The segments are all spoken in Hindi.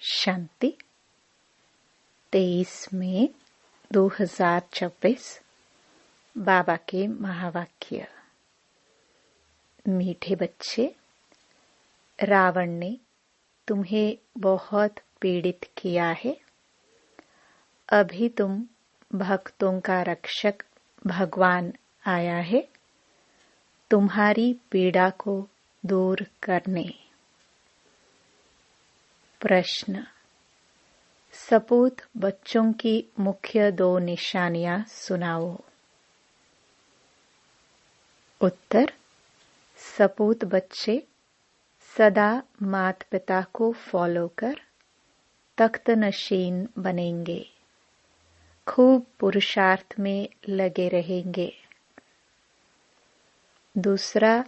शांति 23 मई 2024 बाबा के महावाक्य। मीठे बच्चे, रावण ने तुम्हें बहुत पीड़ित किया है। अभी तुम भक्तों का रक्षक भगवान आया है तुम्हारी पीड़ा को दूर करने। प्रश्न: सपूत बच्चों की मुख्य 2 निशानियां सुनाओ। उत्तर: सपूत बच्चे सदा माता पिता को फॉलो कर तख्त नशीन बनेंगे, खूब पुरुषार्थ में लगे रहेंगे। दूसरा,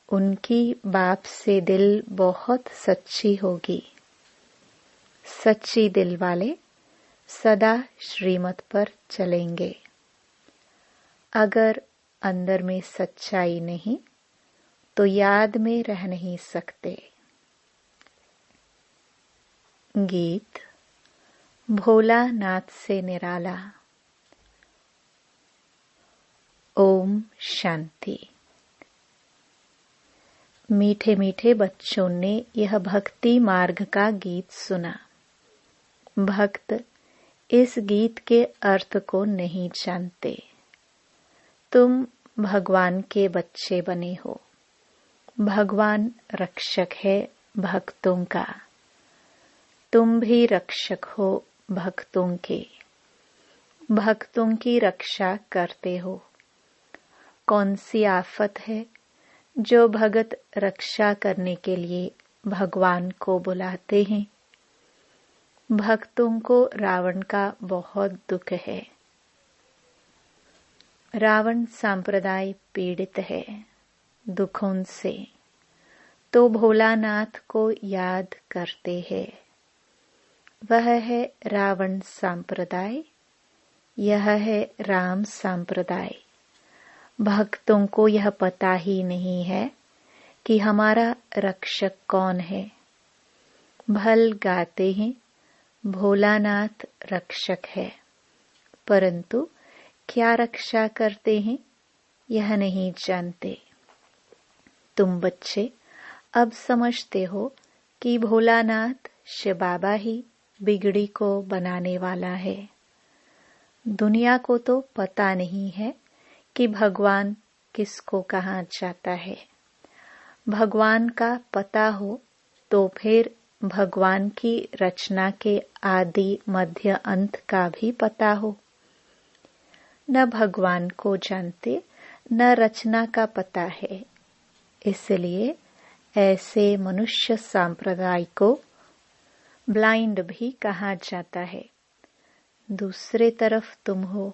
उनकी बाप से दिल बहुत सच्ची होगी। सच्ची दिल वाले सदा श्रीमत पर चलेंगे। अगर अंदर में सच्चाई नहीं तो याद में रह नहीं सकते। गीत भोला नाथ से निराला। ओम शांति। मीठे मीठे बच्चों ने यह भक्ति मार्ग का गीत सुना। भक्त इस गीत के अर्थ को नहीं जानते। तुम भगवान के बच्चे बने हो। भगवान रक्षक है भक्तों का। तुम भी रक्षक हो भक्तों के। भक्तों की रक्षा करते हो। कौन सी आफत है जो भगत रक्षा करने के लिए भगवान को बुलाते हैं? भक्तों को रावण का बहुत दुख है। रावण संप्रदाय पीड़ित है दुखों से, तो भोलानाथ को याद करते हैं। वह है रावण संप्रदाय, यह है राम संप्रदाय। भक्तों को यह पता ही नहीं है कि हमारा रक्षक कौन है। भल गाते हैं भोलानाथ रक्षक है, परंतु क्या रक्षा करते हैं यह नहीं जानते। तुम बच्चे अब समझते हो कि भोलानाथ शिव बाबा ही बिगड़ी को बनाने वाला है। दुनिया को तो पता नहीं है कि भगवान किसको कहाँ जाता है। भगवान का पता हो तो फिर भगवान की रचना के आदि मध्य अंत का भी पता हो। न भगवान को जानते न रचना का पता है। इसलिए ऐसे मनुष्य संप्रदाय को ब्लाइंड भी कहा जाता है। दूसरे तरफ तुम हो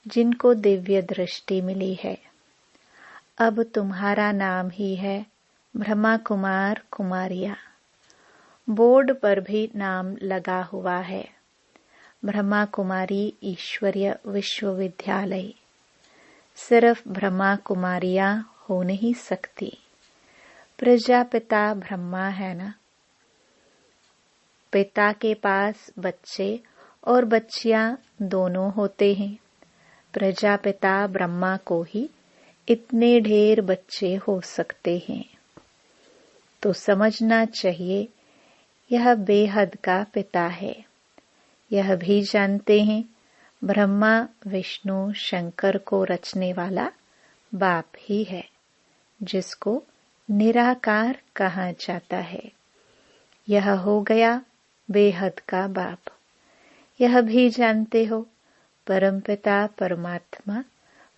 जिनको दिव्य दृष्टि मिली है। अब तुम्हारा नाम ही है ब्रह्मा कुमार कुमारिया। बोर्ड पर भी नाम लगा हुआ है ब्रह्मा कुमारी ईश्वरीय विश्वविद्यालय। सिर्फ ब्रह्मा कुमारियां हो नहीं सकती। प्रजापिता ब्रह्मा है ना। पिता के पास बच्चे और बच्चियां दोनों होते हैं। प्रजापिता ब्रह्मा को ही इतने ढेर बच्चे हो सकते हैं। तो समझना चाहिए यह बेहद का पिता है। यह भी जानते हैं ब्रह्मा विष्णु शंकर को रचने वाला बाप ही है, जिसको निराकार कहा जाता है। यह हो गया बेहद का बाप। यह भी जानते हो परमपिता परमात्मा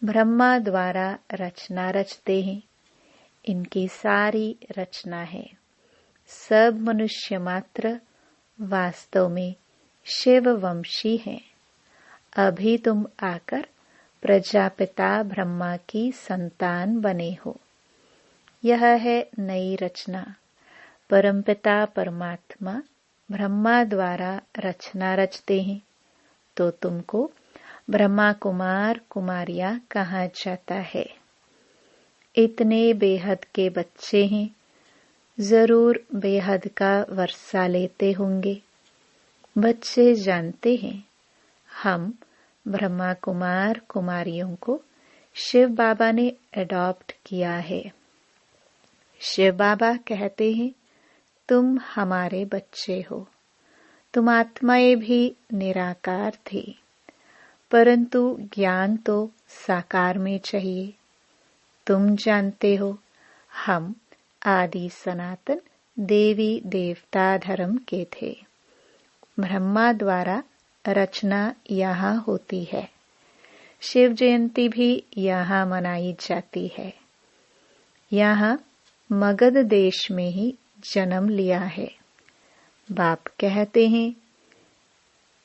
ब्रह्मा द्वारा रचना रचते हैं। इनकी सारी रचना है। सब मनुष्य मात्र वास्तव में शिव वंशी हैं। अभी तुम आकर प्रजापिता ब्रह्मा की संतान बने हो। यह है नई रचना। परमपिता परमात्मा ब्रह्मा द्वारा रचना रचते हैं, तो तुमको ब्रह्मा कुमार कुमारिया कहा जाता है। इतने बेहद के बच्चे हैं जरूर बेहद का वर्षा लेते होंगे। बच्चे जानते हैं हम ब्रह्मा कुमार कुमारियों को शिव बाबा ने अडॉप्ट किया है। शिव बाबा कहते हैं तुम हमारे बच्चे हो। तुम आत्माएं भी निराकार थी, परंतु ज्ञान तो साकार में चाहिए। तुम जानते हो हम आदि सनातन देवी देवता धर्म के थे। ब्रह्मा द्वारा रचना यहाँ होती है। शिव जयंती भी यहाँ मनाई जाती है। यहाँ मगध देश में ही जन्म लिया है। बाप कहते हैं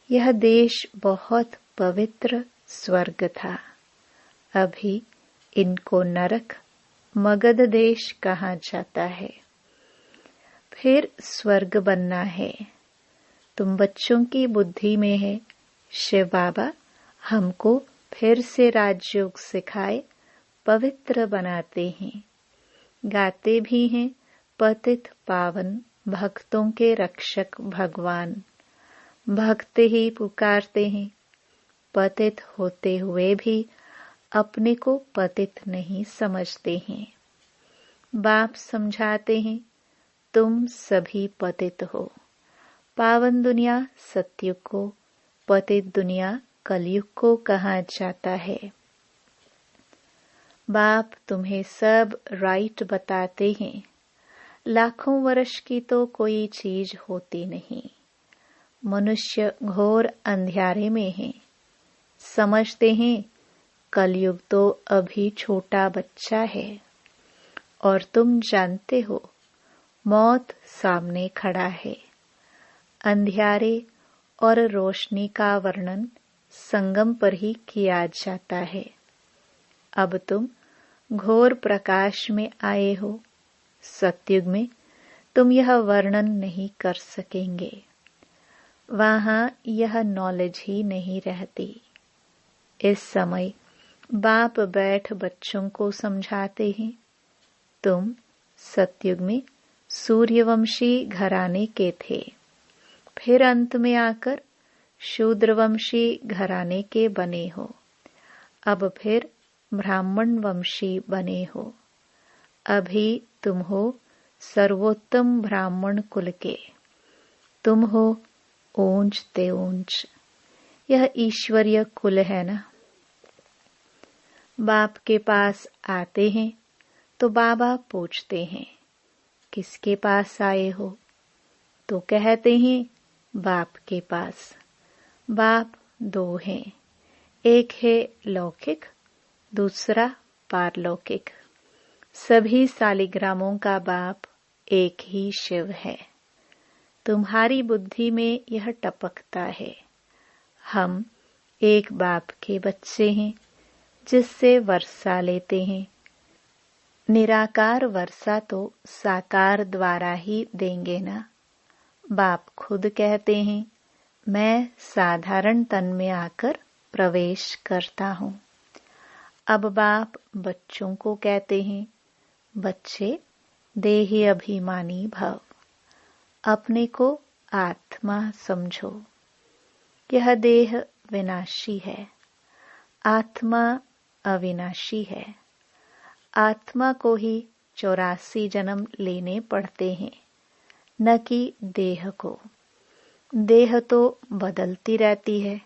यह देश बहुत पवित्र स्वर्ग था। अभी इनको नरक मगध देश कहा जाता है। फिर स्वर्ग बनना है। तुम बच्चों की बुद्धि में है। शिव बाबा हमको फिर से राजयोग सिखाए पवित्र बनाते हैं। गाते भी हैं पतित पावन भक्तों के रक्षक भगवान। भक्त ही पुकारते हैं। पतित होते हुए भी अपने को पतित नहीं समझते हैं। बाप समझाते हैं तुम सभी पतित हो। पावन दुनिया सतयुग को, पतित दुनिया कलयुग को कहा जाता है। बाप तुम्हें सब राइट बताते हैं। लाखों वर्ष की तो कोई चीज होती नहीं। मनुष्य घोर अंधियारे में है। समझते हैं कलयुग तो अभी छोटा बच्चा है। और तुम जानते हो मौत सामने खड़ा है। अंधियारे और रोशनी का वर्णन संगम पर ही किया जाता है। अब तुम घोर प्रकाश में आए हो। सतयुग में तुम यह वर्णन नहीं कर सकेंगे। वहां यह नॉलेज ही नहीं रहती। इस समय बाप बैठ बच्चों को समझाते हैं तुम सतयुग में सूर्यवंशी घराने के थे। फिर अंत में आकर शूद्रवंशी घराने के बने हो। अब फिर ब्राह्मण वंशी बने हो। अभी तुम हो सर्वोत्तम ब्राह्मण कुल के। तुम हो ऊंच ते ऊंच। यह ईश्वरीय कुल है ना। बाप के पास आते हैं तो बाबा पूछते हैं किसके पास आए हो? तो कहते हैं बाप के पास। बाप दो हैं, एक है लौकिक, दूसरा पारलौकिक। सभी सालिग्रामों का बाप एक ही शिव है। तुम्हारी बुद्धि में यह टपकता है हम एक बाप के बच्चे हैं जिससे वर्षा लेते हैं। निराकार वर्षा तो साकार द्वारा ही देंगे ना। बाप खुद कहते हैं मैं साधारण तन में आकर प्रवेश करता हूँ। अब बाप बच्चों को कहते हैं बच्चे देही अभिमानी भव। अपने को आत्मा समझो। यह देह विनाशी है, आत्मा अविनाशी है। आत्मा को ही 84 जन्म लेने पड़ते हैं, न कि देह को। देह तो बदलती रहती है।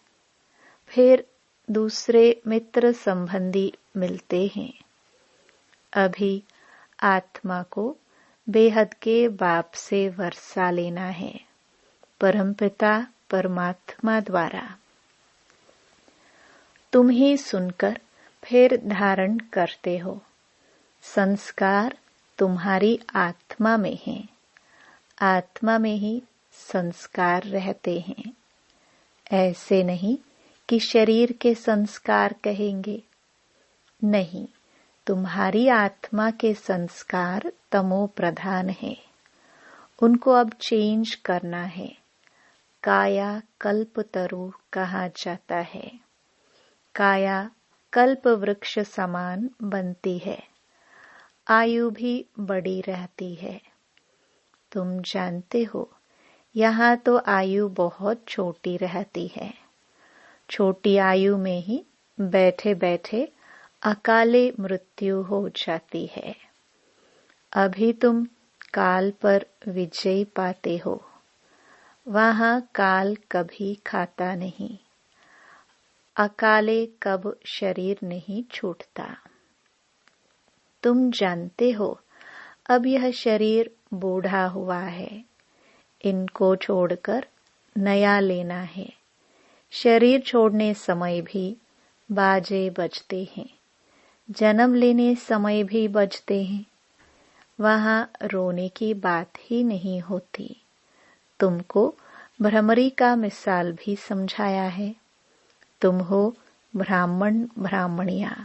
फिर दूसरे मित्र संबंधी मिलते हैं। अभी आत्मा को बेहद के बाप से वर्षा लेना है, परमपिता परमात्मा द्वारा। तुम ही सुनकर फिर धारण करते हो। संस्कार तुम्हारी आत्मा में है। आत्मा में ही संस्कार रहते हैं। ऐसे नहीं कि शरीर के संस्कार कहेंगे। नहीं, तुम्हारी आत्मा के संस्कार तमो प्रधान है। उनको अब चेंज करना है। काया कल्पतरु कहा जाता है। काया कल्प वृक्ष समान बनती है। आयु भी बड़ी रहती है। तुम जानते हो यहाँ तो आयु बहुत छोटी रहती है। छोटी आयु में ही बैठे बैठे अकाले मृत्यु हो जाती है। अभी तुम काल पर विजय पाते हो। वहाँ काल कभी खाता नहीं। अकाले कब शरीर नहीं छूटता। तुम जानते हो अब यह शरीर बूढ़ा हुआ है। इनको छोड़कर नया लेना है। शरीर छोड़ने समय भी बाजे बजते हैं। जन्म लेने समय भी बजते हैं। वहाँ रोने की बात ही नहीं होती। तुमको भ्रमरी का मिसाल भी समझाया है। तुम हो ब्राह्मण ब्राह्मणिया।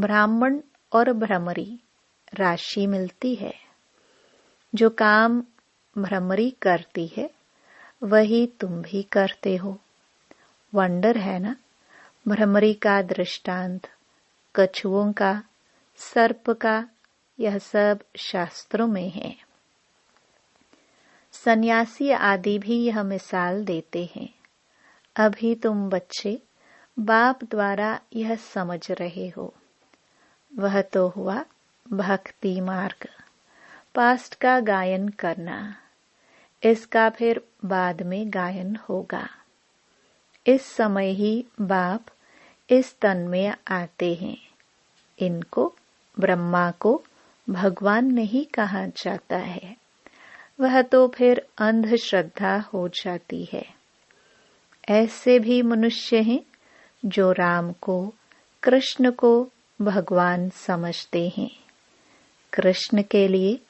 ब्राह्मण और भ्रमरी राशि मिलती है। जो काम भ्रमरी करती है वही तुम भी करते हो। वंडर है ना। भ्रमरी का दृष्टांत, कछुओं का, सर्प का, यह सब शास्त्रों में है। सन्यासी आदि भी यह मिसाल देते हैं। अभी तुम बच्चे बाप द्वारा यह समझ रहे हो। वह तो हुआ भक्ति मार्ग, पास्ट का गायन करना। इसका फिर बाद में गायन होगा। इस समय ही बाप इस तन में आते हैं। इनको, ब्रह्मा को भगवान नहीं कहा जाता है। वह तो फिर अंधश्रद्धा हो जाती है। ऐसे भी मनुष्य हैं जो राम को, कृष्ण को भगवान समझते हैं। कृष्ण के लिए,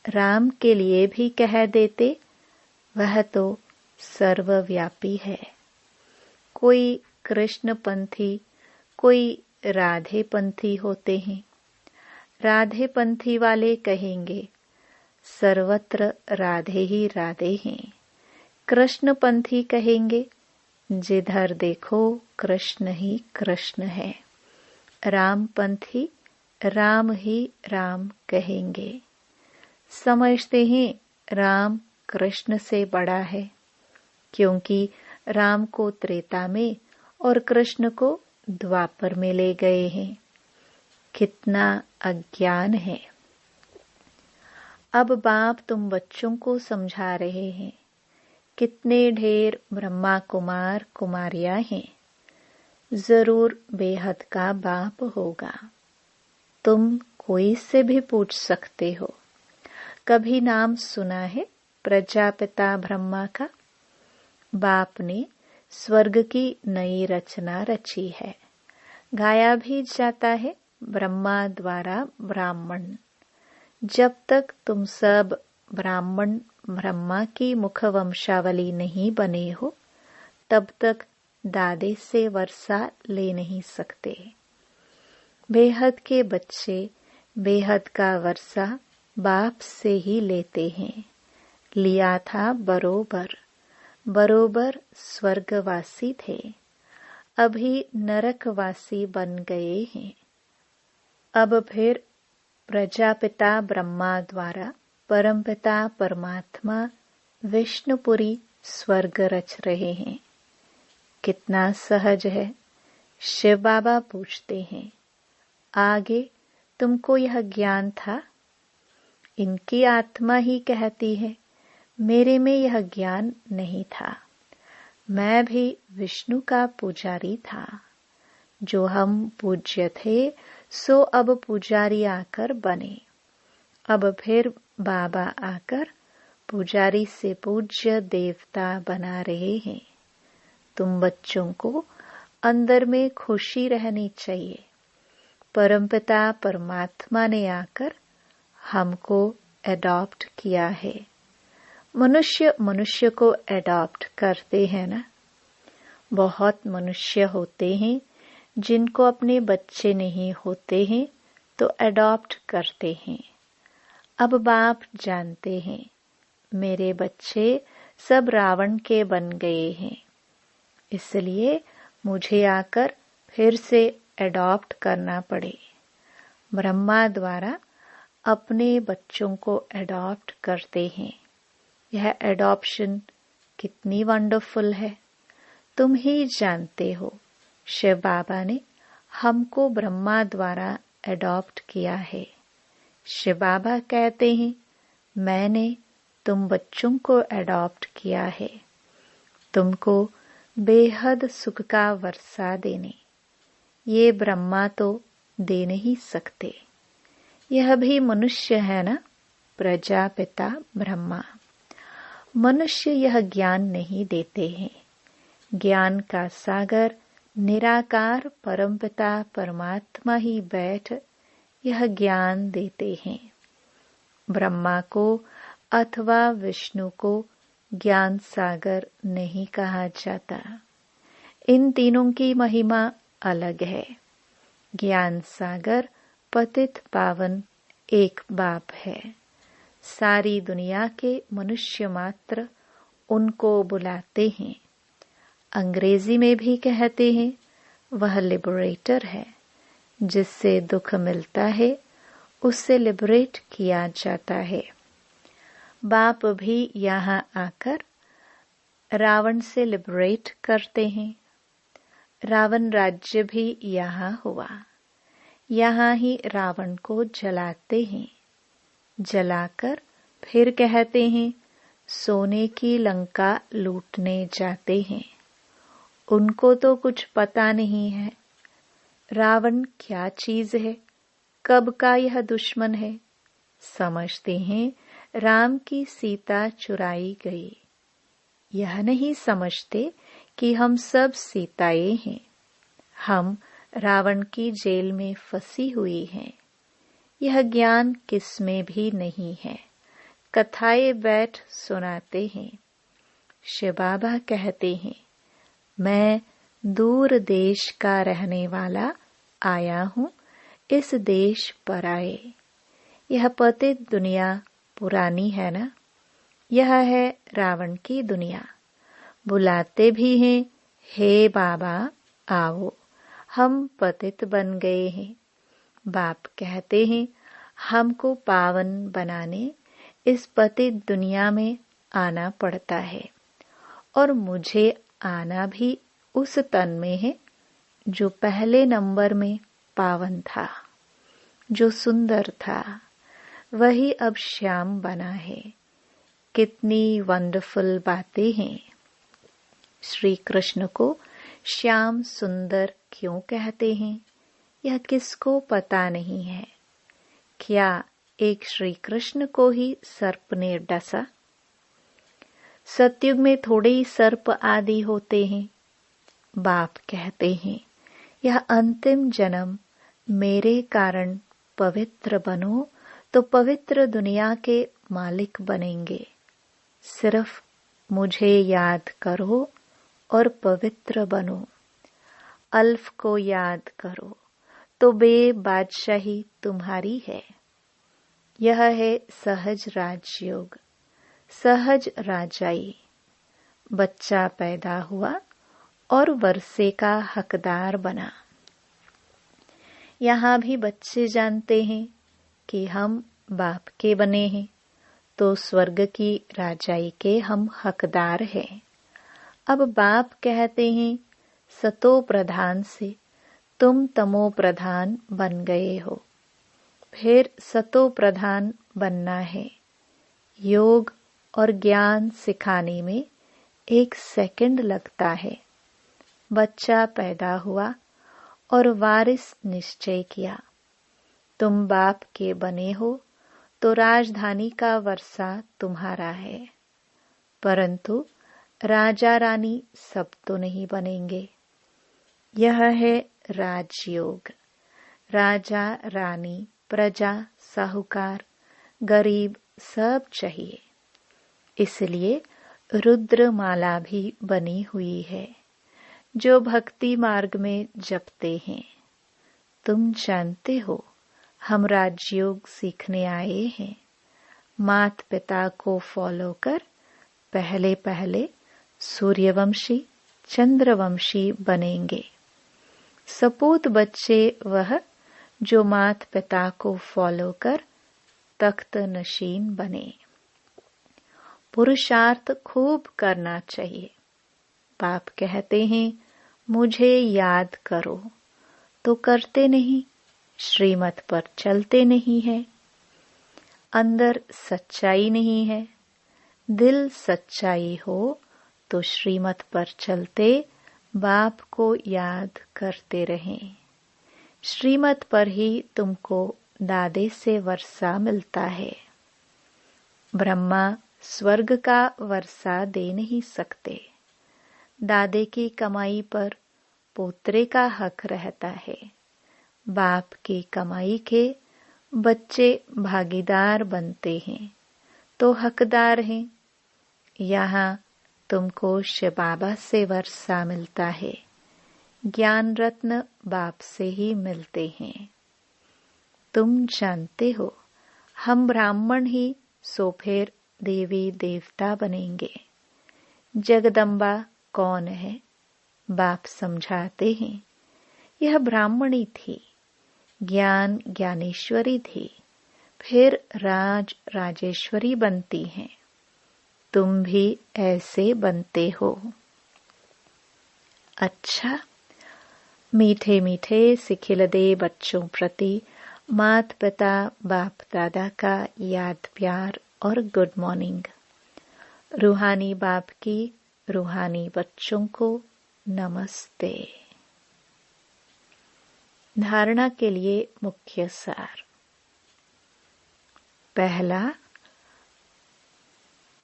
राम के लिए भी कह देते, वह तो सर्वव्यापी है। कोई कृष्ण पंथी, कोई राधे पंथी होते हैं। राधे पंथी वाले कहेंगे सर्वत्र राधे ही राधे हैं। कृष्ण पंथी कहेंगे जिधर देखो कृष्ण ही कृष्ण है। राम पंथी राम ही राम कहेंगे। समझते हैं राम कृष्ण से बड़ा है, क्योंकि राम को त्रेता में और कृष्ण को द्वापर में ले गए हैं। कितना अज्ञान है। अब बाप तुम बच्चों को समझा रहे हैं। कितने ढेर ब्रह्मा कुमार कुमारियां हैं। जरूर बेहद का बाप होगा। तुम कोई से भी पूछ सकते हो। कभी नाम सुना है प्रजापिता ब्रह्मा का? बाप ने स्वर्ग की नई रचना रची है। गाया भी जाता है ब्रह्मा द्वारा ब्राह्मण। जब तक तुम सब ब्राह्मण ब्रह्मा की मुख वंशावली नहीं बने हो, तब तक दादे से वर्षा ले नहीं सकते। बेहद के बच्चे बेहद का वर्षा बाप से ही लेते हैं। लिया था बरोबर। बरोबर स्वर्गवासी थे, अभी नरकवासी बन गए हैं। अब फिर प्रजापिता ब्रह्मा द्वारा परमपिता परमात्मा विष्णुपुरी स्वर्ग रच रहे हैं। कितना सहज है। शिव बाबा पूछते हैं, आगे तुमको यह ज्ञान था? इनकी आत्मा ही कहती है, मेरे में यह ज्ञान नहीं था। मैं भी विष्णु का पुजारी था। जो हम पूज्य थे सो अब पुजारी आकर बने। अब फिर बाबा आकर पुजारी से पूज्य देवता बना रहे हैं। तुम बच्चों को अंदर में खुशी रहनी चाहिए। परमपिता परमात्मा ने आकर हमको एडॉप्ट किया है। मनुष्य मनुष्य को एडॉप्ट करते हैं ना। बहुत मनुष्य होते हैं जिनको अपने बच्चे नहीं होते हैं तो एडॉप्ट करते हैं। अब बाप जानते हैं मेरे बच्चे सब रावण के बन गए हैं, इसलिए मुझे आकर फिर से एडॉप्ट करना पड़े। ब्रह्मा द्वारा अपने बच्चों को अडॉप्ट करते हैं। यह एडॉप्शन कितनी वंडरफुल है। तुम ही जानते हो, शिव बाबा ने हमको ब्रह्मा द्वारा अडॉप्ट किया है। शिव बाबा कहते हैं, मैंने तुम बच्चों को अडॉप्ट किया है, तुमको बेहद सुख का वर्षा देने। ये ब्रह्मा तो दे नहीं सकते। यह भी मनुष्य है ना, प्रजापिता ब्रह्मा। मनुष्य यह ज्ञान नहीं देते हैं। ज्ञान का सागर निराकार परमपिता परमात्मा ही बैठ यह ज्ञान देते हैं। ब्रह्मा को अथवा विष्णु को ज्ञान सागर नहीं कहा जाता। इन तीनों की महिमा अलग है। ज्ञान सागर पतित पावन एक बाप है। सारी दुनिया के मनुष्य मात्र उनको बुलाते हैं। अंग्रेजी में भी कहते हैं, वह लिबरेटर है। जिससे दुख मिलता है उससे लिबरेट किया जाता है। बाप भी यहाँ आकर रावण से लिबरेट करते हैं। रावण राज्य भी यहाँ हुआ। यहाँ ही रावण को जलाते हैं। जलाकर फिर कहते हैं, सोने की लंका लूटने जाते हैं। उनको तो कुछ पता नहीं है रावण क्या चीज है, कब का यह दुश्मन है। समझते हैं राम की सीता चुराई गई। यह नहीं समझते कि हम सब सीताएं हैं। हम रावण की जेल में फंसी हुई हैं। यह ज्ञान किसमें भी नहीं है। कथाएं बैठ सुनाते हैं। शिव बाबा कहते हैं, मैं दूर देश का रहने वाला आया हूँ इस देश पर आए। यह पतित दुनिया पुरानी है ना। यह है रावण की दुनिया। बुलाते भी हैं, हे बाबा आओ, हम पतित बन गए हैं। बाप कहते हैं, हमको पावन बनाने इस पतित दुनिया में आना पड़ता है। और मुझे आना भी उस तन में है जो पहले नंबर में पावन था, जो सुंदर था। वही अब श्याम बना है। कितनी वंडरफुल बातें हैं। श्री कृष्ण को श्याम सुंदर क्यों कहते हैं, यह किसको पता नहीं है। क्या एक श्री कृष्ण को ही सर्प ने डसा? सतयुग में थोड़े ही सर्प आदि होते हैं। बाप कहते हैं, यह अंतिम जन्म मेरे कारण पवित्र बनो तो पवित्र दुनिया के मालिक बनेंगे। सिर्फ मुझे याद करो और पवित्र बनो। अल्फ को याद करो तो बादशाही तुम्हारी है। यह है सहज राजयोग, सहज राजाई। बच्चा पैदा हुआ और वर्षे का हकदार बना। यहाँ भी बच्चे जानते हैं कि हम बाप के बने हैं, तो स्वर्ग की राजाई के हम हकदार हैं। अब बाप कहते हैं, सतो प्रधान से तुम तमो प्रधान बन गए हो, फिर सतो प्रधान बनना है। योग और ज्ञान सिखाने में 1 सेकंड लगता है। बच्चा पैदा हुआ और वारिस निश्चय किया, तुम बाप के बने हो तो राजधानी का वर्षा तुम्हारा है। परंतु राजा रानी सब तो नहीं बनेंगे। यह है राजयोग। राजा रानी प्रजा साहूकार गरीब सब चाहिए। इसलिए रुद्रमाला भी बनी हुई है जो भक्ति मार्ग में जपते हैं। तुम जानते हो हम राजयोग सीखने आए हैं। मात पिता को फॉलो कर पहले पहले सूर्यवंशी चंद्रवंशी बनेंगे। सपूत बच्चे वह जो मात पिता को फॉलो कर तख्त नशीन बने। पुरुषार्थ खूब करना चाहिए। बाप कहते हैं मुझे याद करो, तो करते नहीं, श्रीमत पर चलते नहीं है। अंदर सच्चाई नहीं है। दिल सच्चाई हो तो श्रीमत पर चलते बाप को याद करते रहें। श्रीमत पर ही तुमको दादे से वर्षा मिलता है। ब्रह्मा स्वर्ग का वर्षा दे नहीं सकते। दादे की कमाई पर पोतरे का हक रहता है। बाप की कमाई के बच्चे भागीदार बनते हैं तो हकदार हैं। यहाँ तुमको शिव बाबा से वर्षा मिलता है। ज्ञान रत्न बाप से ही मिलते हैं। तुम जानते हो हम ब्राह्मण ही सो फिर देवी देवता बनेंगे। जगदम्बा कौन है? बाप समझाते हैं यह ब्राह्मणी थी, ज्ञान ज्ञानेश्वरी थी, फिर राज राजेश्वरी बनती हैं। तुम भी ऐसे बनते हो। अच्छा, मीठे मीठे सिखिलदे बच्चों प्रति माता पिता बाप दादा का याद प्यार और गुड मॉर्निंग। रूहानी बाप की रूहानी बच्चों को नमस्ते। धारणा के लिए मुख्य सार। पहला,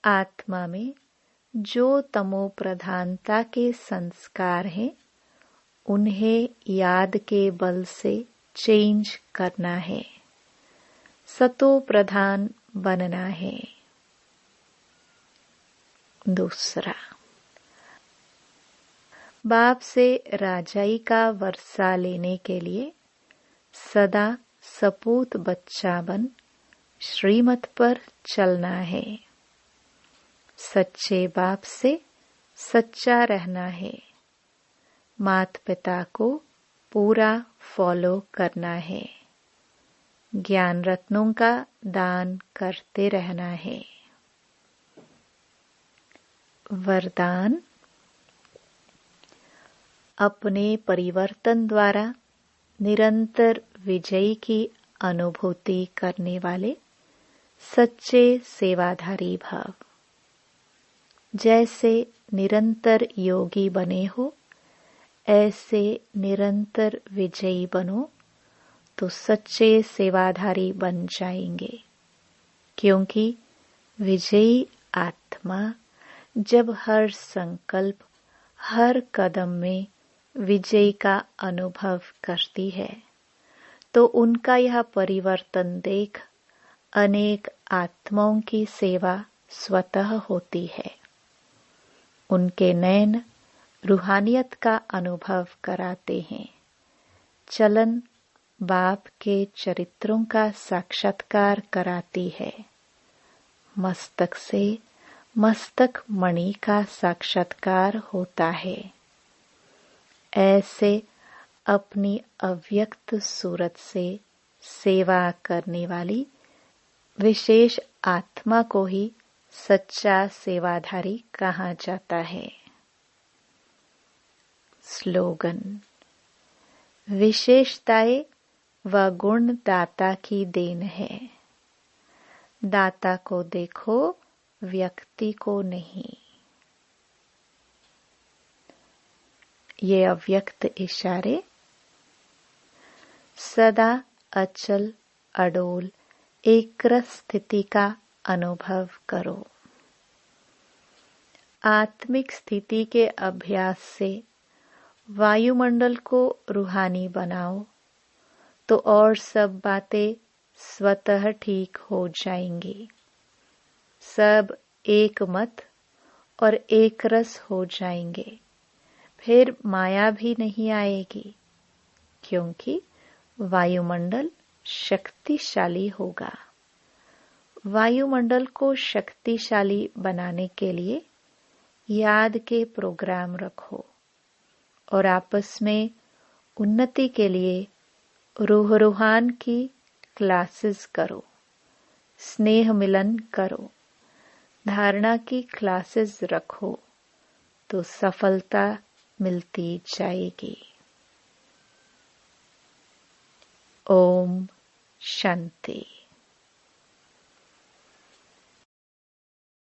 आत्मा में जो तमो प्रधानता के संस्कार हैं उन्हें याद के बल से चेंज करना है, सतो प्रधान बनना है। दूसरा, बाप से राजाई का वर्षा लेने के लिए सदा सपूत बच्चा बन श्रीमत पर चलना है। सच्चे बाप से सच्चा रहना है। माता पिता को पूरा फॉलो करना है। ज्ञान रत्नों का दान करते रहना है। वरदान। अपने परिवर्तन द्वारा निरंतर विजय की अनुभूति करने वाले सच्चे सेवाधारी भाव। जैसे निरंतर योगी बने हो ऐसे निरंतर विजयी बनो तो सच्चे सेवाधारी बन जाएंगे। क्योंकि विजयी आत्मा जब हर संकल्प हर कदम में विजय का अनुभव करती है तो उनका यह परिवर्तन देख अनेक आत्माओं की सेवा स्वतः होती है। उनके नैन रूहानियत का अनुभव कराते हैं। चलन बाप के चरित्रों का साक्षात्कार कराती है। मस्तक से मस्तक मणि का साक्षात्कार होता है। ऐसे अपनी अव्यक्त सूरत से सेवा करने वाली विशेष आत्मा को ही सच्चा सेवाधारी कहा जाता है। स्लोगन। विशेषताएं व गुण दाता की देन है। दाता को देखो, व्यक्ति को नहीं। ये अव्यक्त इशारे। सदा अचल अडोल एकरस स्थिति का अनुभव करो। आत्मिक स्थिति के अभ्यास से वायुमंडल को रूहानी बनाओ तो और सब बातें स्वतः ठीक हो जाएंगी। सब एक मत और एक रस हो जाएंगे। फिर माया भी नहीं आएगी क्योंकि वायुमंडल शक्तिशाली होगा। वायुमंडल को शक्तिशाली बनाने के लिए याद के प्रोग्राम रखो और आपस में उन्नति के लिए रूहान की क्लासेस करो स्नेह मिलन करो, धारणा की क्लासेस रखो तो सफलता मिलती जाएगी। ओम शांति।